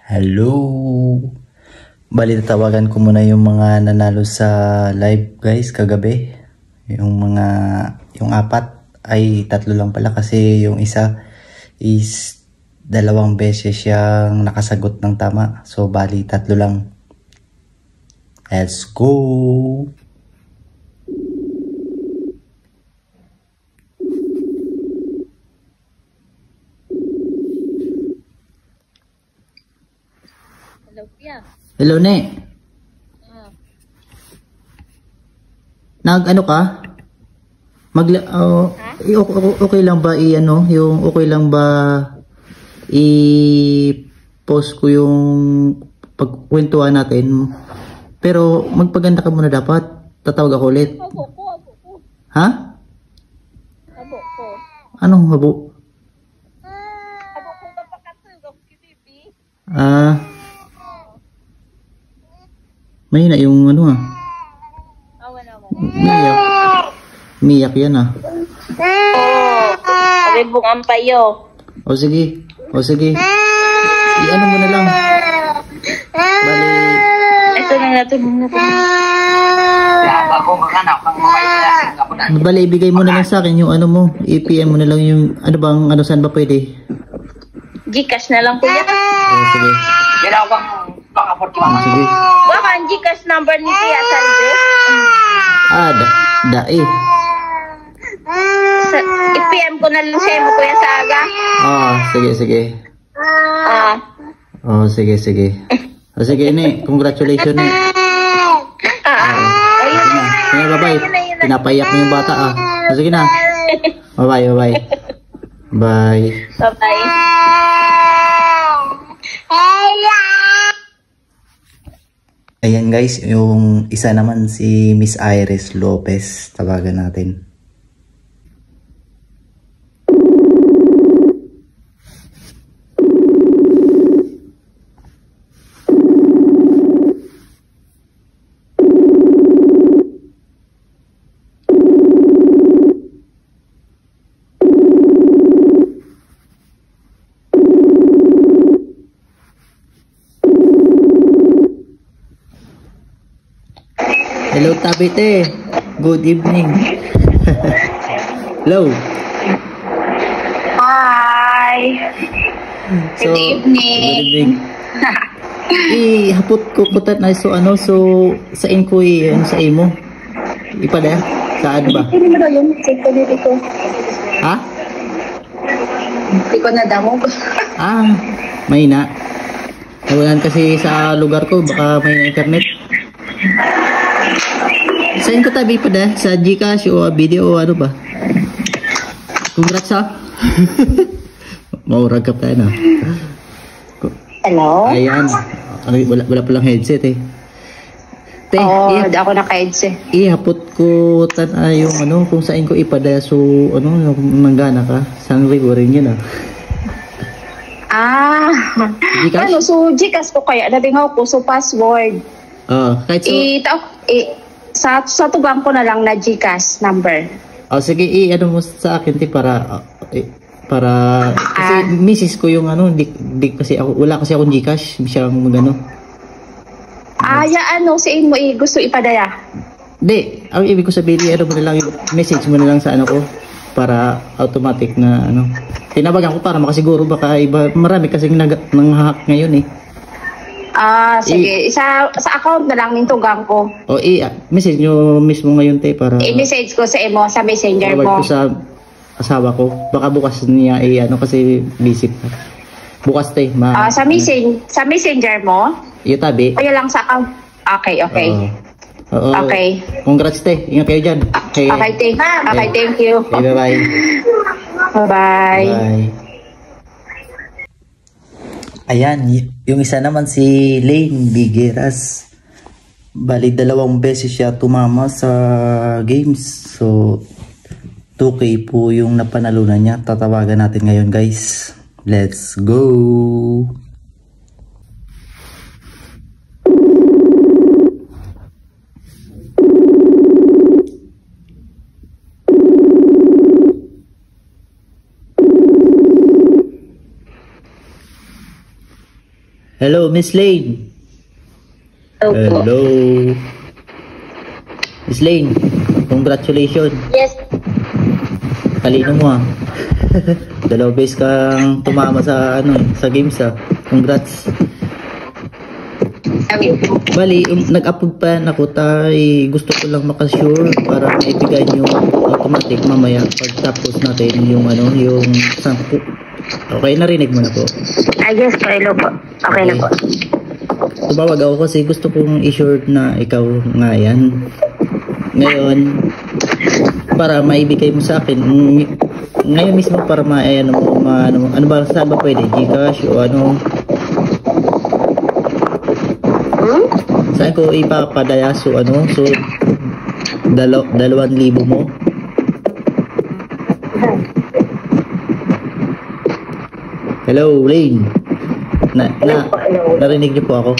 Hello! Bali, tatawagan ko muna yung mga nanalo sa live guys kagabi. Yung apat ay tatlo lang pala kasi yung isa is dalawang beses siyang nakasagot ng tama. So, bali, tatlo lang. Let's go! Hello, Pia. Hello, Ne. Nag-ano ka? Okay lang ba okay lang ba i-post ko yung pagkwentuhan natin? Pero magpaganda ka muna dapat. Tatawag ako ulit. Habo ko. Ha? Habo ko. Anong habo? Habo ko kapakatug ako kibibi. May na yung ano Awan naman. Miyak yan Sabi mong ampayo. O sige. I-ano mo na lang. Bali. Ito na natin. Bali, ibigay mo na lang sa akin yung ano mo. I-PM mo na lang yung saan ba pwede? Gcash na lang kuya. Sige. Sige. Baka ang Gcash number ni Tia Salve. I-PM ko na lang siya mo kuya sa aga. Sige. Sige. Sige, Ne. Congratulations, Ne. Sige na. Bye-bye. Pinapayak mo yung bata, Sige na. Bye-bye. Bye. Bye-bye. Ayan guys, yung isa naman si Miss Iris Lopez. Tawagan natin. Hello, Tabite. Good evening. Hello. Hi. Good evening. Hapot ko kutat na so sa inko sa imo. Ipada saan ba? Hindi mo yung check ko dito. Ha? Hindi ko na damo. May na. Nawalan kasi sa lugar ko baka may na internet. Saan ko tabi pa sa Gcash o video o ano ba? Congrats Maurag ka pa na. Hello? Ayan. Wala palang headset Ako naka-headset. Ihapot ko yung kung saan ko ipada so nanggana ka. Saan rin yun Gcash? So Gcash ko kaya nabingaw ko so password. Kahit sa tugang ko na lang na Gcash number. Sige, mo sa akin para kasi misis ko yung di kasi ako wala kasi akong Gcash, siyang magano. Sa mo gusto ipadaya. Di, ang ibig ko sabihin mo na lang yung message mo na lang sa ko para automatic na tinabagan ko para makasiguro baka iba marami kasi nang-hack ngayon Sige. Sa account na lang ng tugang ko. Message nyo mismo ngayon para i-message ko sa imo sa messenger mo. Ko sa asawa ko. Baka bukas niya kasi busy pa. Bukas sa messenger mo? Yung tabi. Kaya lang sa account. Okay. Okay. Congrats Ingat kayo dyan. Okay, thank you. Bye-bye. Bye-bye. Bye. Ayan, yung isa naman si Lane Bigueras. Bali, 2 beses siya tumama sa games. So, 2K po yung napanalunan niya. Tatawagan natin ngayon guys. Let's go! Hello, Miss Lane. Opo. Hello. Miss Lane, congratulations. Yes. Talino mo ah. 2 beses kang tumama sa sa games ah. Congrats. Sabi po. Bali, nag-upload pa yan ako gusto ko lang makasure para maibigay nyo automatic mamaya pagtapos natin yung yung 10. Okay, narinig mo na po. Yes po, hello po. Okay na po. Tumawag ako kasi gusto kong i-sure na ikaw nga yan. Ngayon, para maibigay mo sa akin, ngayon mismo para ano ba, saan ba pwede? Gcash o ano? Saan ko ipapadaya? So 2,000 mo? Hello, Lane. Narinig niyo po ako?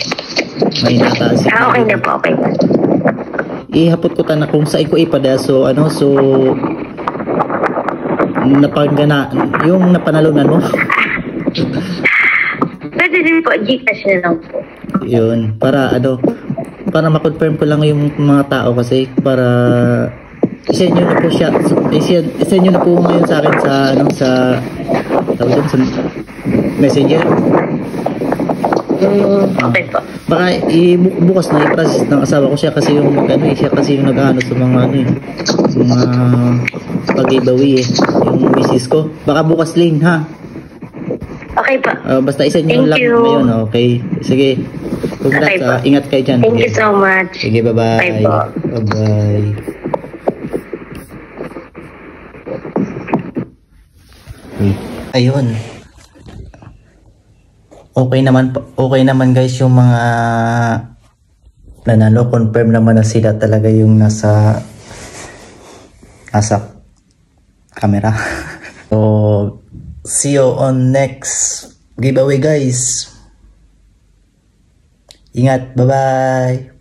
May nataas. Okay na po, okay na. Ihapot ko na kung saan ko ipadaya. So yung napanalunan mo. Pwede din po, Gcash na lang po. Yun, para ma-confirm ko lang yung mga tao kasi para i-send nyo na po siya, i-send nyo na po ngayon sa akin sa messenger. Okay po. Baka bukas na i-process ng asawa ko siya kasi yung siya kasi yung nag-ano sa mga mga pag-giveaway yung misis ko. Baka bukas Lane ha. Okay po. Basta i-send nyo lang ngayon. Okay. Sige. Congrats. Okay, Ingat kayo dyan. Thank you so much. Sige, bye-bye. Bye po. Bye-bye. Ayun. Okay naman guys yung mga nanalo. Confirm naman na sila talaga yung nasa camera. So, see you on next giveaway guys. Ingat, bye-bye.